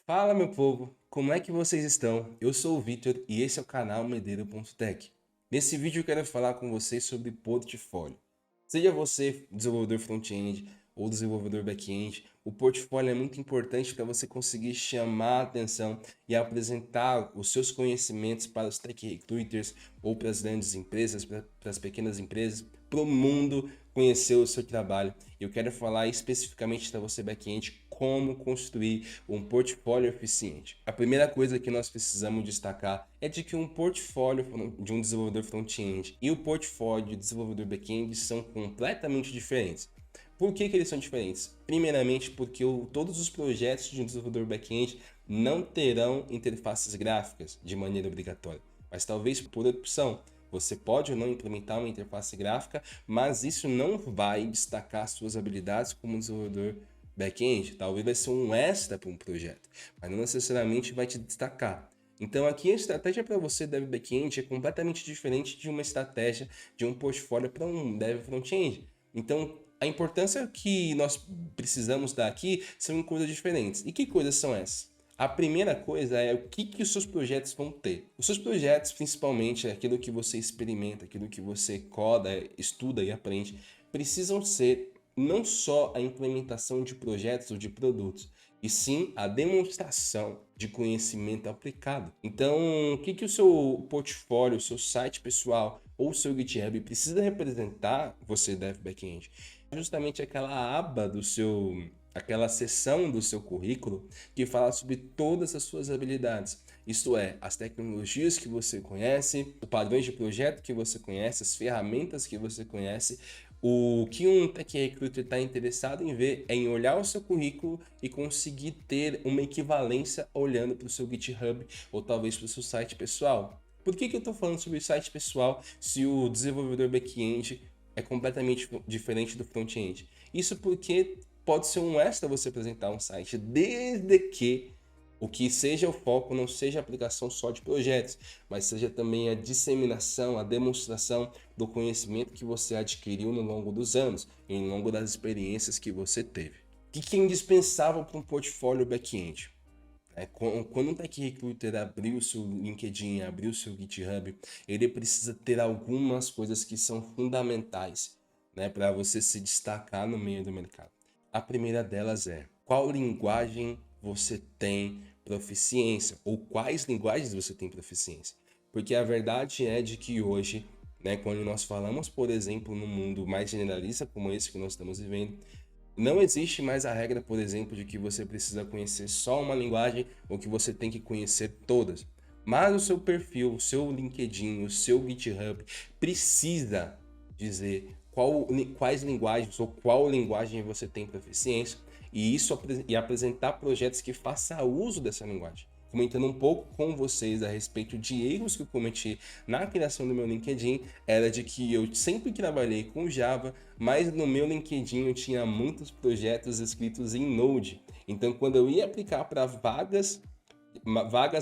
Fala, meu povo, como é que vocês estão? Eu sou o Vitor e esse é o canal Medeiro.tech. Nesse vídeo eu quero falar com vocês sobre portfólio. Seja você desenvolvedor front-end ou desenvolvedor back-end, o portfólio é muito importante para você conseguir chamar a atenção e apresentar os seus conhecimentos para os tech recruiters ou para as grandes empresas, para as pequenas empresas, para o mundo conhecer o seu trabalho. Eu quero falar especificamente para você back-end como construir um portfólio eficiente. A primeira coisa que nós precisamos destacar é de que um portfólio de um desenvolvedor front-end e o portfólio de desenvolvedor back-end são completamente diferentes. Por que eles são diferentes? Primeiramente porque todos os projetos de um desenvolvedor back-end não terão interfaces gráficas de maneira obrigatória, mas talvez por opção. Você pode ou não implementar uma interface gráfica, mas isso não vai destacar suas habilidades como desenvolvedor back-end. Talvez vai ser um extra para um projeto, mas não necessariamente vai te destacar. Então aqui a estratégia para você dev back-end é completamente diferente de uma estratégia de um portfólio para um dev front-end. Então a importância que nós precisamos dar aqui são coisas diferentes. E que coisas são essas? A primeira coisa é o que os seus projetos vão ter. Os seus projetos, principalmente aquilo que você experimenta, aquilo que você coda, estuda e aprende, precisam ser não só a implementação de projetos ou de produtos, e sim a demonstração de conhecimento aplicado. Então, o que o seu portfólio, o seu site pessoal ou o seu GitHub precisa representar, você dev back-end? Justamente aquela aba do seu, aquela seção do seu currículo que fala sobre todas as suas habilidades. Isto é, as tecnologias que você conhece, os padrões de projeto que você conhece, as ferramentas que você conhece. O que um tech recruiter está interessado em ver é em olhar o seu currículo e conseguir ter uma equivalência olhando para o seu GitHub ou talvez para o seu site pessoal. Por que eu estou falando sobre o site pessoal se o desenvolvedor back-end é completamente diferente do front-end? Isso porque pode ser um extra você apresentar um site, desde que o que seja o foco não seja a aplicação só de projetos, mas seja também a disseminação, a demonstração do conhecimento que você adquiriu no longo dos anos, e ao longo das experiências que você teve. O que é indispensável para um portfólio back-end? Quando um tech recruiter abrir o seu LinkedIn, abrir o seu GitHub, ele precisa ter algumas coisas que são fundamentais, né, para você se destacar no meio do mercado. A primeira delas é qual linguagem você tem proficiência ou quais linguagens você tem proficiência. Porque a verdade é de que hoje, né, quando nós falamos, por exemplo, no mundo mais generalista como esse que nós estamos vivendo, não existe mais a regra, por exemplo, de que você precisa conhecer só uma linguagem ou que você tem que conhecer todas. Mas o seu perfil, o seu LinkedIn, o seu GitHub precisa dizer quais linguagens ou qual linguagem você tem proficiência e apresentar projetos que façam uso dessa linguagem. Comentando um pouco com vocês a respeito de erros que eu cometi na criação do meu LinkedIn, era de que eu sempre trabalhei com Java, mas no meu LinkedIn eu tinha muitos projetos escritos em Node. Então, quando eu ia aplicar para vagas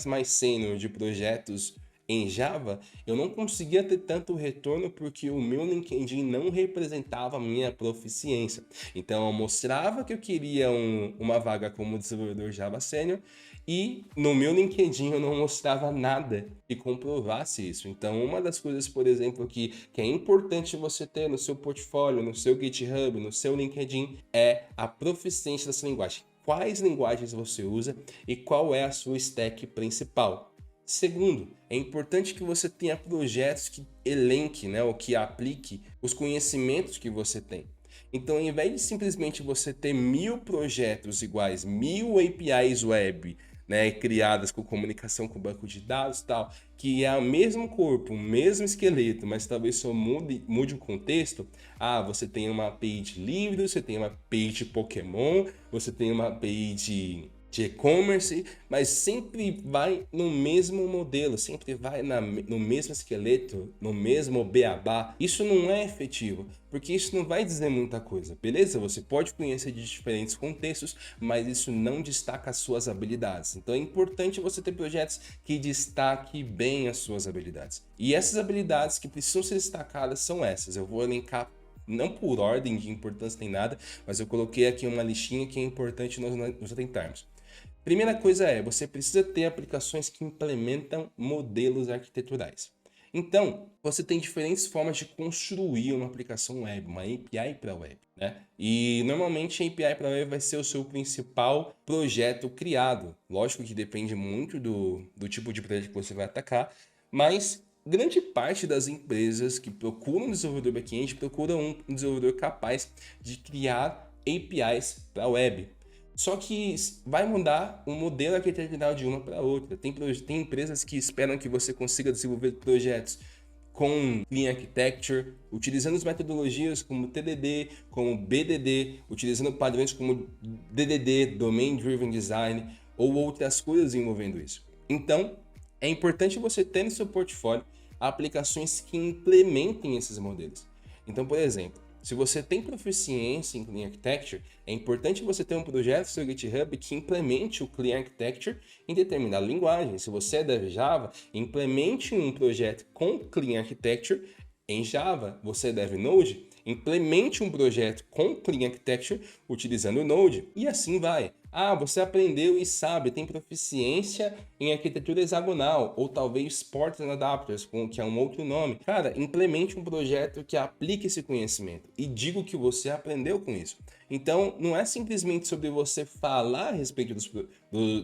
mais sênior de projetos em Java, eu não conseguia ter tanto retorno porque o meu LinkedIn não representava a minha proficiência. Então eu mostrava que eu queria uma vaga como desenvolvedor Java Sênior e no meu LinkedIn eu não mostrava nada que comprovasse isso. Então uma das coisas, por exemplo, que é importante você ter no seu portfólio, no seu GitHub, no seu LinkedIn, é a proficiência dessa linguagem. Quais linguagens você usa e qual é a sua stack principal. Segundo, é importante que você tenha projetos que elenque, né, ou que aplique os conhecimentos que você tem. Então, ao invés de simplesmente você ter 1000 projetos iguais, 1000 APIs web, né, criadas com comunicação com banco de dados e tal, que é o mesmo corpo, o mesmo esqueleto, mas talvez só mude o contexto. Ah, você tem uma API de livros, você tem uma API de Pokémon, você tem uma API de e-commerce, mas sempre vai no mesmo modelo, sempre vai no mesmo esqueleto, no mesmo beabá. Isso não é efetivo, porque isso não vai dizer muita coisa, beleza? Você pode conhecer de diferentes contextos, mas isso não destaca as suas habilidades. Então é importante você ter projetos que destaquem bem as suas habilidades. E essas habilidades que precisam ser destacadas são essas. Eu vou elencar não por ordem de importância nem nada, mas eu coloquei aqui uma listinha que é importante nós atentarmos. Primeira coisa é, você precisa ter aplicações que implementam modelos arquiteturais. Então, você tem diferentes formas de construir uma aplicação web, uma API para web, né? E normalmente a API para web vai ser o seu principal projeto criado. Lógico que depende muito do tipo de projeto que você vai atacar, mas grande parte das empresas que procuram um desenvolvedor back-end procuram um desenvolvedor capaz de criar APIs para web. Só que vai mudar o modelo arquitetural de uma para outra. Tem empresas que esperam que você consiga desenvolver projetos com Clean Architecture, utilizando as metodologias como TDD, como BDD, utilizando padrões como DDD, Domain Driven Design, ou outras coisas envolvendo isso. Então, é importante você ter no seu portfólio aplicações que implementem esses modelos. Então, por exemplo, se você tem proficiência em Clean Architecture, é importante você ter um projeto no seu GitHub que implemente o Clean Architecture em determinada linguagem. Se você é Dev Java, implemente um projeto com Clean Architecture em Java. Você é Dev Node, implemente um projeto com Clean Architecture utilizando o Node. E assim vai. Ah, você aprendeu e sabe, tem proficiência em arquitetura hexagonal, ou talvez Ports and Adapters, que é um outro nome. Cara, implemente um projeto que aplique esse conhecimento e diga o que você aprendeu com isso. Então, não é simplesmente sobre você falar a respeito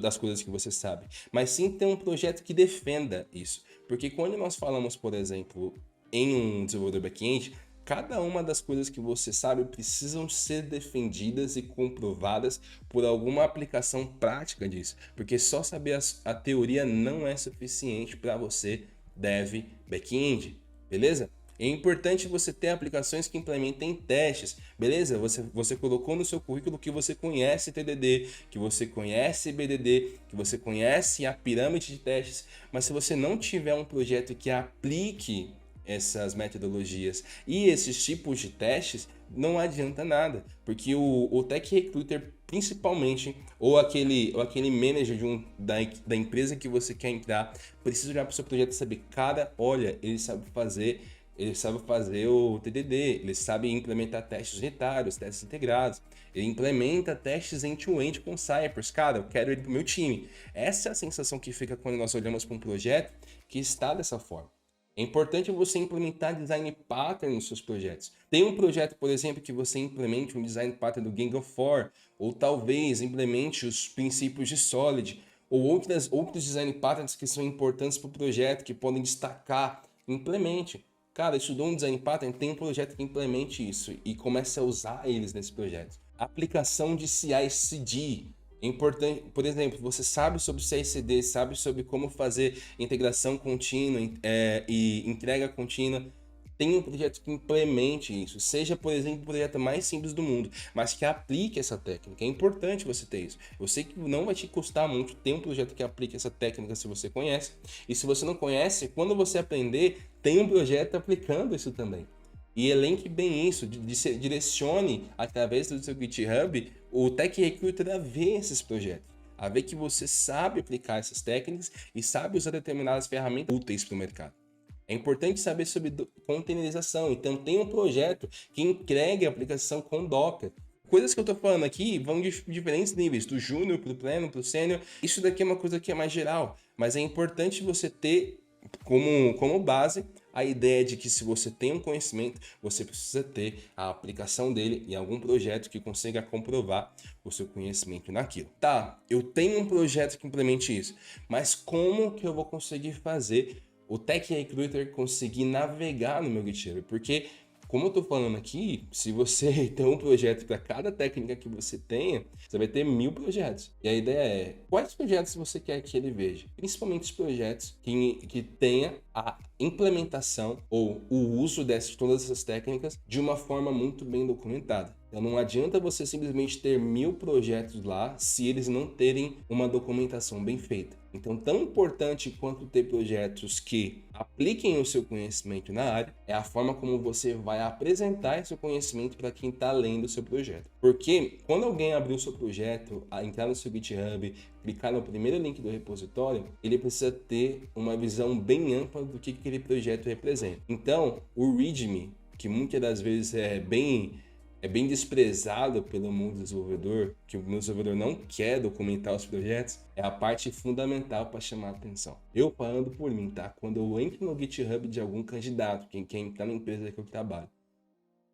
das coisas que você sabe, mas sim ter um projeto que defenda isso. Porque quando nós falamos, por exemplo, em um desenvolvedor back-end, cada uma das coisas que você sabe precisam ser defendidas e comprovadas por alguma aplicação prática disso, porque só saber a teoria não é suficiente para você dev back-end, beleza? É importante você ter aplicações que implementem testes, beleza? Você colocou no seu currículo que você conhece TDD, que você conhece BDD, que você conhece a pirâmide de testes, mas se você não tiver um projeto que aplique essas metodologias e esses tipos de testes, não adianta nada, porque o Tech Recruiter principalmente, ou aquele manager da empresa que você quer entrar, precisa olhar para o seu projeto e saber, cara, olha, ele sabe fazer o TDD, ele sabe implementar testes unitários, testes integrados, ele implementa testes end-to-end com Cypress, cara, eu quero ele para o meu time. Essa é a sensação que fica quando nós olhamos para um projeto que está dessa forma. É importante você implementar design pattern nos seus projetos. Tem um projeto, por exemplo, que você implemente um design pattern do Gang of Four, ou talvez implemente os princípios de Solid, ou outros design patterns que são importantes para o projeto, que podem destacar. Implemente. Cara, estudou um design pattern, tem um projeto que implemente isso e comece a usar eles nesse projeto. Aplicação de CI/CD. É importante, por exemplo, você sabe sobre CI/CD, sabe sobre como fazer integração contínua e entrega contínua. Tem um projeto que implemente isso, seja, por exemplo, o projeto mais simples do mundo, mas que aplique essa técnica. É importante você ter isso. Eu sei que não vai te custar muito ter um projeto que aplique essa técnica se você conhece. E se você não conhece, quando você aprender, tem um projeto aplicando isso também. E elenque bem isso, direcione através do seu GitHub o Tech Recruiter a ver esses projetos, a ver que você sabe aplicar essas técnicas e sabe usar determinadas ferramentas úteis para o mercado. É importante saber sobre containerização, então tem um projeto que entregue a aplicação com Docker. Coisas que eu estou falando aqui vão de diferentes níveis, do júnior para o pleno, para o sênior. Isso daqui é uma coisa que é mais geral, mas é importante você ter como base a ideia de que se você tem um conhecimento, você precisa ter a aplicação dele em algum projeto que consiga comprovar o seu conhecimento naquilo. Tá, eu tenho um projeto que implemente isso, mas como que eu vou conseguir fazer o Tech Recruiter conseguir navegar no meu GitHub? Porque, como eu estou falando aqui, se você tem um projeto para cada técnica que você tenha, você vai ter 1000 projetos. E a ideia é, quais projetos você quer que ele veja? Principalmente os projetos que tenha a implementação ou o uso de todas essas técnicas de uma forma muito bem documentada. Então não adianta você simplesmente ter 1000 projetos lá se eles não terem uma documentação bem feita. Então, tão importante quanto ter projetos que apliquem o seu conhecimento na área é a forma como você vai apresentar esse conhecimento para quem está lendo o seu projeto. Porque quando alguém abrir o seu projeto, entrar no seu GitHub, clicar no primeiro link do repositório, ele precisa ter uma visão bem ampla do que aquele projeto representa. Então, o README, que muitas das vezes é bem é bem desprezado pelo mundo desenvolvedor, que o mundo desenvolvedor não quer documentar os projetos, é a parte fundamental para chamar a atenção. Eu falando por mim, tá? Quando eu entro no GitHub de algum candidato, quem quer entrar na empresa que eu trabalho,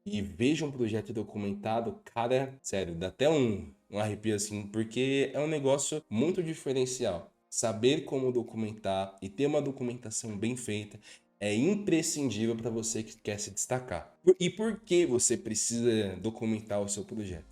e vejo um projeto documentado, cara, sério, dá até um arrepio assim, porque é um negócio muito diferencial. Saber como documentar e ter uma documentação bem feita é imprescindível para você que quer se destacar. E por que você precisa documentar o seu projeto?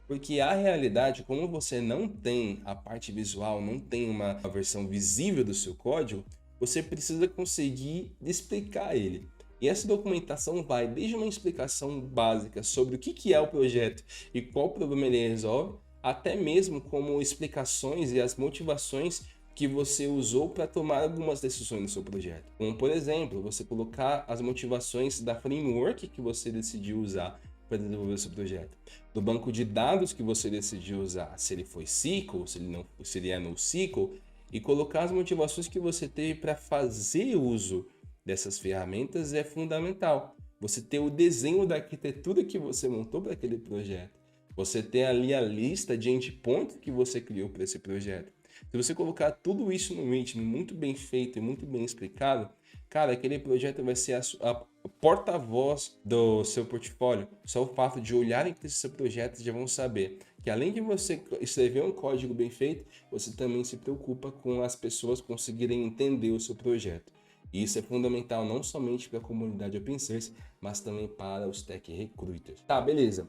Porque a realidade, como você não tem a parte visual, não tem uma versão visível do seu código, você precisa conseguir explicar ele. E essa documentação vai desde uma explicação básica sobre o que é o projeto e qual problema ele resolve, até mesmo como explicações e as motivações que você usou para tomar algumas decisões no seu projeto. Como, por exemplo, você colocar as motivações da framework que você decidiu usar para desenvolver o seu projeto, do banco de dados que você decidiu usar, se ele foi SQL, se ele é NoSQL, e colocar as motivações que você teve para fazer uso dessas ferramentas é fundamental. Você ter o desenho da arquitetura que você montou para aquele projeto. Você ter ali a lista de endpoints que você criou para esse projeto. Se você colocar tudo isso no ritmo muito bem feito e muito bem explicado, cara, aquele projeto vai ser a porta-voz do seu portfólio. Só o fato de olharem para esse seu projeto já vão saber que além de você escrever um código bem feito, você também se preocupa com as pessoas conseguirem entender o seu projeto. E isso é fundamental não somente para a comunidade open source, mas também para os tech recruiters. Tá, beleza.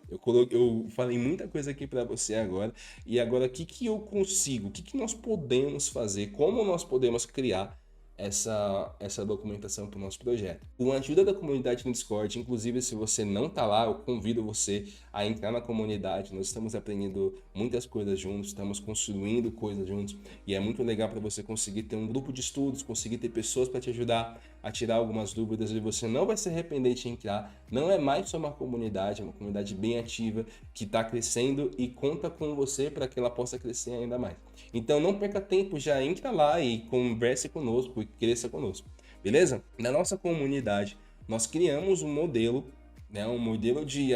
Eu falei muita coisa aqui para você agora. E agora, o que eu consigo? O que nós podemos fazer? Como nós podemos criar essa documentação para o nosso projeto? Com a ajuda da comunidade no Discord, inclusive se você não está lá, eu convido você a entrar na comunidade. Nós estamos aprendendo muitas coisas juntos, estamos construindo coisas juntos e é muito legal para você conseguir ter um grupo de estudos, conseguir ter pessoas para te ajudar a tirar algumas dúvidas e você não vai se arrepender de entrar. Não é mais só uma comunidade, é uma comunidade bem ativa que está crescendo e conta com você para que ela possa crescer ainda mais. Então não perca tempo, já entra lá e converse conosco e cresça conosco, beleza? Na nossa comunidade, nós criamos um modelo, né, um modelo de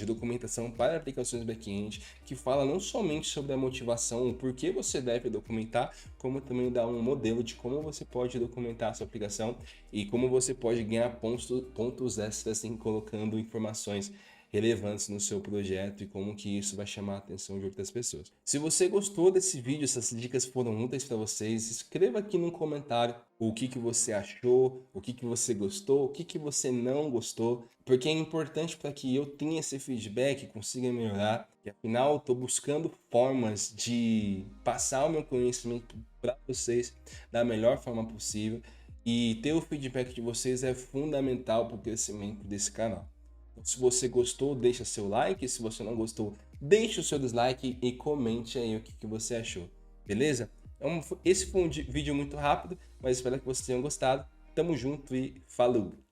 documentação para aplicações back-end que fala não somente sobre a motivação, o porquê você deve documentar, como também dá um modelo de como você pode documentar a sua aplicação e como você pode ganhar pontos extras em colocando informações relevantes no seu projeto e como que isso vai chamar a atenção de outras pessoas. Se você gostou desse vídeo, se essas dicas foram úteis para vocês, escreva aqui no comentário o que você achou, o que você gostou, o que você não gostou, porque é importante para que eu tenha esse feedback, consiga melhorar, e afinal estou buscando formas de passar o meu conhecimento para vocês da melhor forma possível e ter o feedback de vocês é fundamental para o crescimento desse canal. Se você gostou, deixa seu like. Se você não gostou, deixa o seu dislike e comente aí o que você achou. Beleza? Esse foi um vídeo muito rápido, mas espero que vocês tenham gostado. Tamo junto e falou!